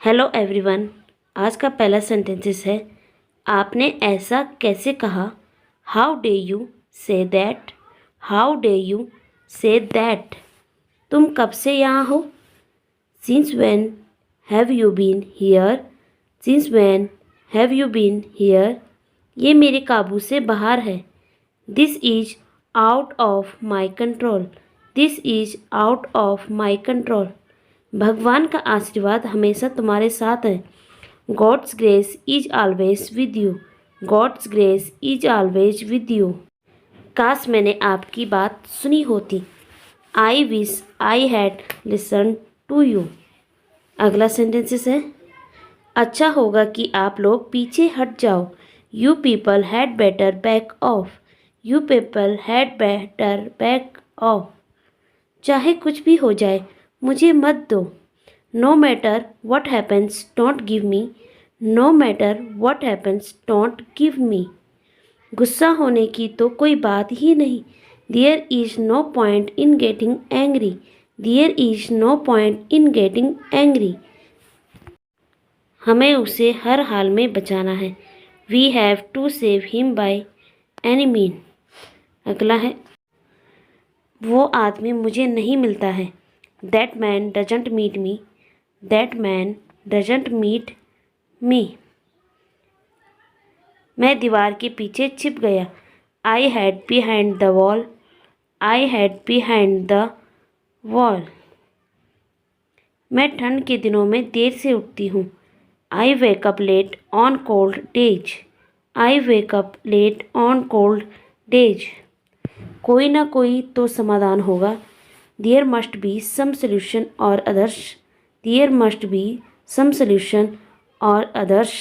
Hello everyone. आज का पहला सेंटेंसेस है आपने ऐसा कैसे कहा। How do you say that. How do you say that. तुम कब से यहाँ हो। Since when have you been here. Since when have you been here. ये मेरे काबू से बाहर है। This is out of my control. This is out of my control. भगवान का आशीर्वाद हमेशा तुम्हारे साथ है। God's grace is always with you. God's grace is always with you. काश मैंने आपकी बात सुनी होती। I wish I had listen to you. अगला सेंटेंसेस है अच्छा होगा कि आप लोग पीछे हट जाओ। You people had better back off. You people had better back off. चाहे कुछ भी हो जाए मुझे मत दो। No matter what happens don't give me. No matter what happens don't give me. गुस्सा होने की तो कोई बात ही नहीं। There is no point in getting angry. There is no point in getting angry. हमें उसे हर हाल में बचाना है। We have to save him by any mean. अगला है वो आदमी मुझे नहीं मिलता है। That man doesn't meet me. That man doesn't meet me. मैं दीवार के पीछे छिप गया। I had behind the wall. I had behind the wall. मैं ठंड के दिनों में देर से उठती हूँ। I wake up late on cold days. I wake up late on cold days. कोई ना कोई तो समाधान होगा। There must be some solution or others. There must be some solution or others.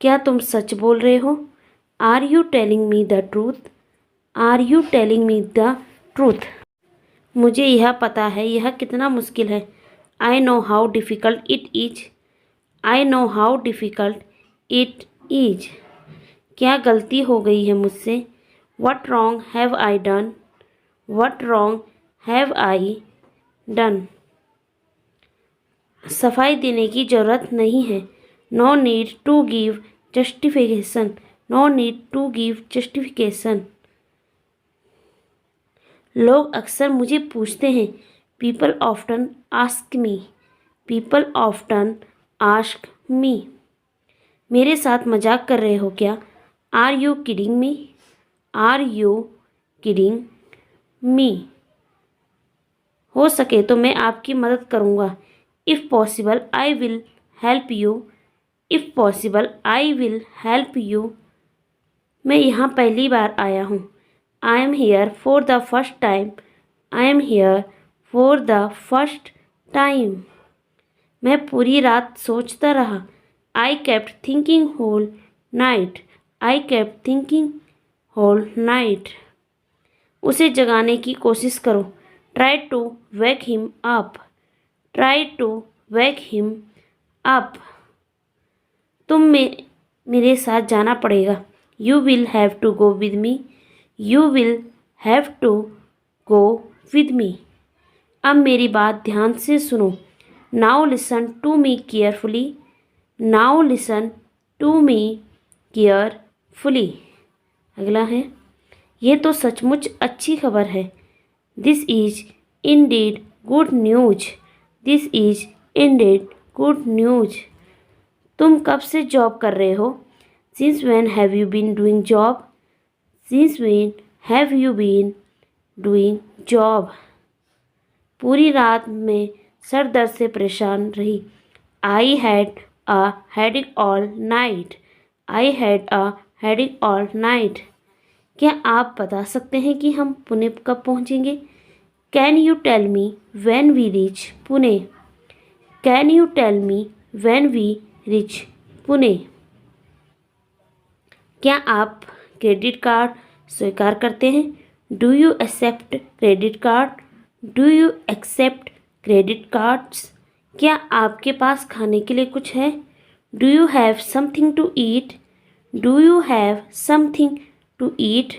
क्या तुम सच बोल रहे हो। Are you telling me the truth. Are you telling me the truth. मुझे यह पता है यह कितना मुश्किल है। I know how difficult it is. I know how difficult it is. क्या गलती हो गई है मुझसे। What wrong have I done. What wrong have I done. सफाई देने की ज़रूरत नहीं है। No need to give justification. No need to give justification. लोग अक्सर मुझे पूछते हैं। People often ask me. People often ask me. मेरे साथ मजाक कर रहे हो क्या। Are you kidding me. Are you kidding me. हो सके तो मैं आपकी मदद करूँगा। If possible I will help you. If possible I will help you. मैं यहाँ पहली बार आया हूँ। I am here for the first time. I am here for the first time. मैं पूरी रात सोचता रहा। I kept thinking whole night. I kept thinking whole night. उसे जगाने की कोशिश करो। Try to wake him up. Try to wake him up. तुम मेरे साथ जाना पड़ेगा। You will have to go with me. You will have to go with me. अब मेरी बात ध्यान से सुनो। Now listen to me carefully. Now listen to me carefully. अगला है ये तो सचमुच अच्छी खबर है। This is indeed good news. This is indeed good news. तुम कब से जॉब कर रहे हो। Since when have you been doing job. Since when have you been doing job. पूरी रात में सर दर्द से परेशान रही। I had a headache all night. I had a headache all night. क्या आप बता सकते हैं कि हम पुणे कब पहुंचेंगे। Can you tell me when we reach Pune. Can you tell me when we reach Pune. क्या आप क्रेडिट कार्ड स्वीकार करते हैं। Do you accept credit card. Do you accept credit cards. क्या आपके पास खाने के लिए कुछ है। Do you have something to eat. Do you have something to eat.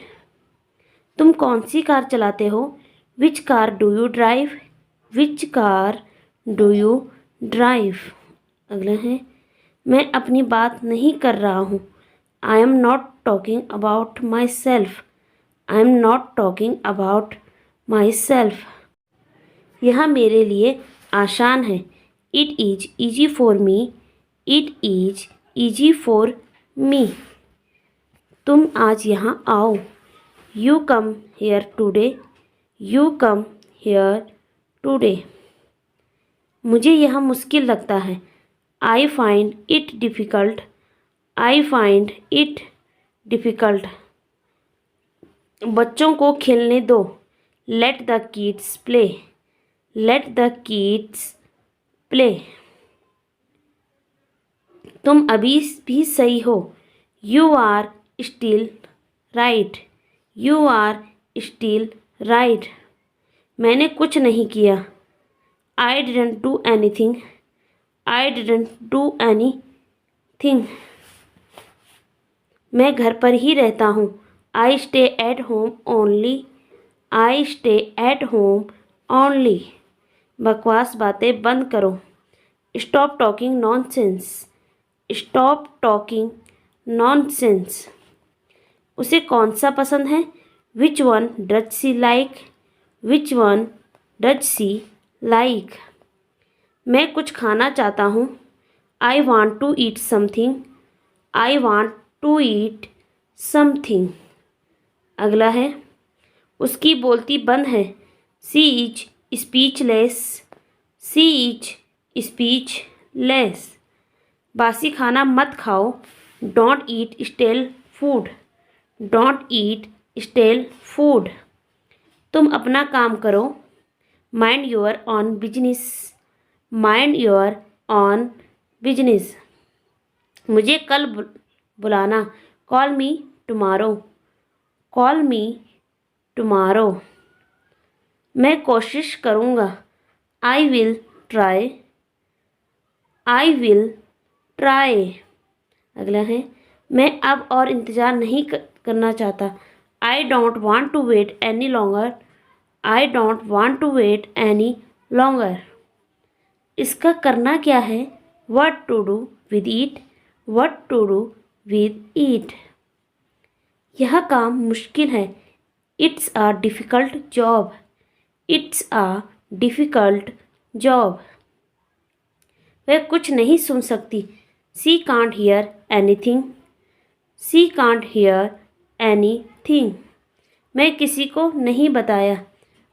तुम कौन सी कार चलाते हो। Which car do you drive. Which car do you drive. अगला है, मैं अपनी बात नहीं कर रहा हूँ। I am not talking about my self. I am not talking about my self. यह मेरे लिए आसान है। It is easy for me. It is easy for मी। तुम आज यहाँ आओ। You come here today. You come here today. मुझे यह मुश्किल लगता है। I find it difficult. I find it difficult. बच्चों को खेलने दो। Late the kids play. Let the kids play. तुम अभी भी सही हो। You are still right. You are still right. मैंने कुछ नहीं किया। I didn't do anything. I didn't do anything. मैं घर पर ही रहता हूँ। I stay at home only. I stay at home only. बकवास बातें बंद करो। Stop talking nonsense. Stop talking nonsense. उसे कौन सा पसंद है? Which one does C like. Which one does C like. मैं कुछ खाना चाहता हूँ। I want to eat something. I want to eat something. अगला है, उसकी बोलती बंद है। She is speechless. She is speechless. बासी खाना मत खाओ। Don't eat stale food. Don't eat stale food. तुम अपना काम करो। Mind your own business. Mind your own business. मुझे कल बुलाना। Call me tomorrow. Call me tomorrow. मैं कोशिश करूँगा। I will try. I will try. अगला है, मैं अब और इंतज़ार नहीं करना चाहता। I don't want to wait any longer. I don't want to wait any longer. इसका करना क्या है? What to do with it. What to do with it. यह काम मुश्किल है। It's a difficult job. It's a difficult job. वह कुछ नहीं सुन सकती। She can't hear anything. She can't hear anything. मैं किसी को नहीं बताया।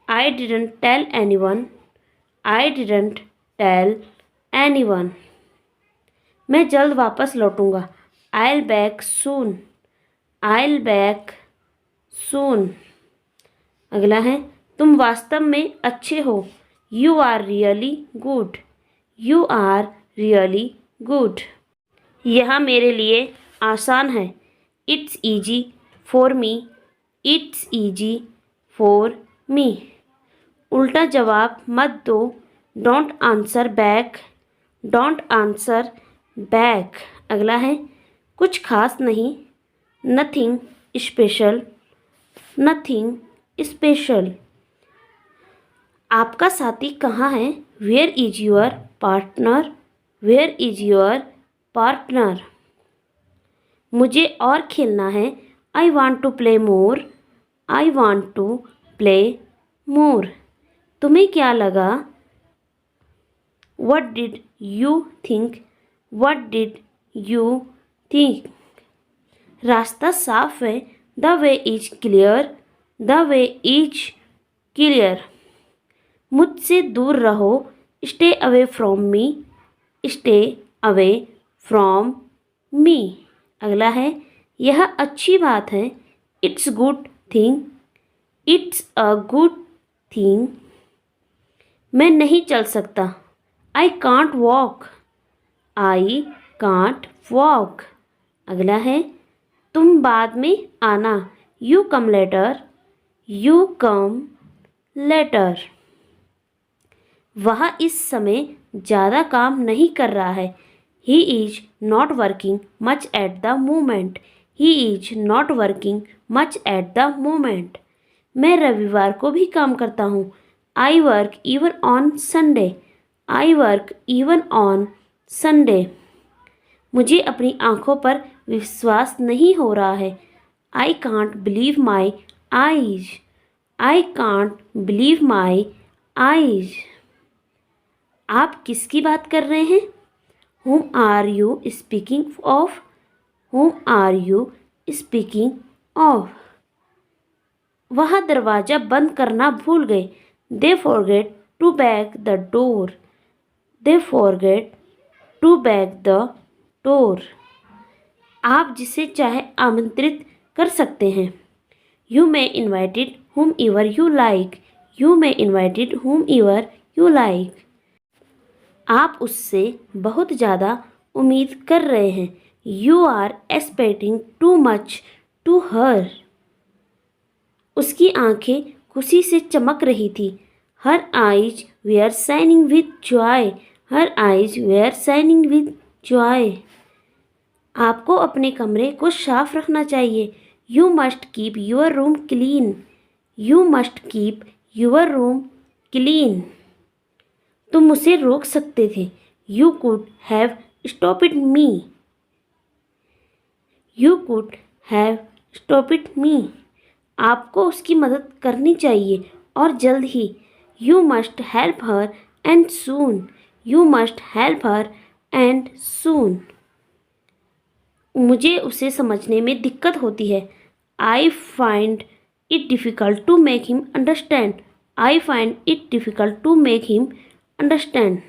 आई didn't tell anyone. I didn't tell anyone. मैं जल्द वापस लौटूंगा। I'll back soon. I'll back soon. अगला है, तुम वास्तव में अच्छे हो। You are really good. You are really good. यह मेरे लिए आसान है। It's easy for me. It's easy for me. उल्टा जवाब मत दो। Don't answer back. Don't answer back. अगला है, कुछ खास नहीं। Nothing special. Nothing special. आपका साथी कहाँ है? Where is your partner. Where is your partner. मुझे और खेलना है। I want to play more. I want to play मोर। तुम्हें क्या लगा? What did you think. What did you think. रास्ता साफ है। The way is clear. The way is clear. मुझसे दूर रहो। Stay away from me. Stay away from me. अगला है, यह अच्छी बात है। It's good thing. It's a good thing. मैं नहीं चल सकता। I can't walk. I can't walk. अगला है, तुम बाद में आना। You come later. You come later. वह इस समय ज़्यादा काम नहीं कर रहा है। He is not working much at the moment. He is not working much at the moment. मैं रविवार को भी काम करता हूँ। I work even on Sunday. I work even on Sunday. मुझे अपनी आंखों पर विश्वास नहीं हो रहा है। I can't believe my eyes. I can't believe my eyes. आप किसकी बात कर रहे हैं? Whom are you speaking of? Whom are you speaking of? वह दरवाज़ा बंद करना भूल गए। They forget to bag the door. They forget to bag the door. आप जिसे चाहे आमंत्रित कर सकते हैं। You may invited whomever you like. You may invited whomever you like. आप उससे बहुत ज़्यादा उम्मीद कर रहे हैं। You are expecting too much to her. उसकी आंखें खुशी से चमक रही थी। Her eyes were shining with joy. Her eyes were shining with joy. आपको अपने कमरे को साफ रखना चाहिए। You must keep your room clean. You must keep your room clean. तुम उसे रोक सकते थे। You could have stopped me. You could have stopped me. आपको उसकी मदद करनी चाहिए और जल्द ही। You must help her and soon. You must help her and soon. मुझे उसे समझने में दिक्कत होती है। I find it difficult to make him understand. I find it difficult to make him understand.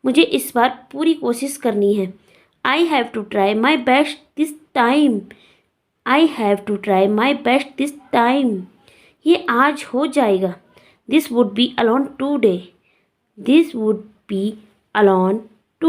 मुझे इस बार पूरी कोशिश करनी है। I have to try my best this time. I have to try my best this time. ये आज हो जाएगा। This would be alone today. This would be alone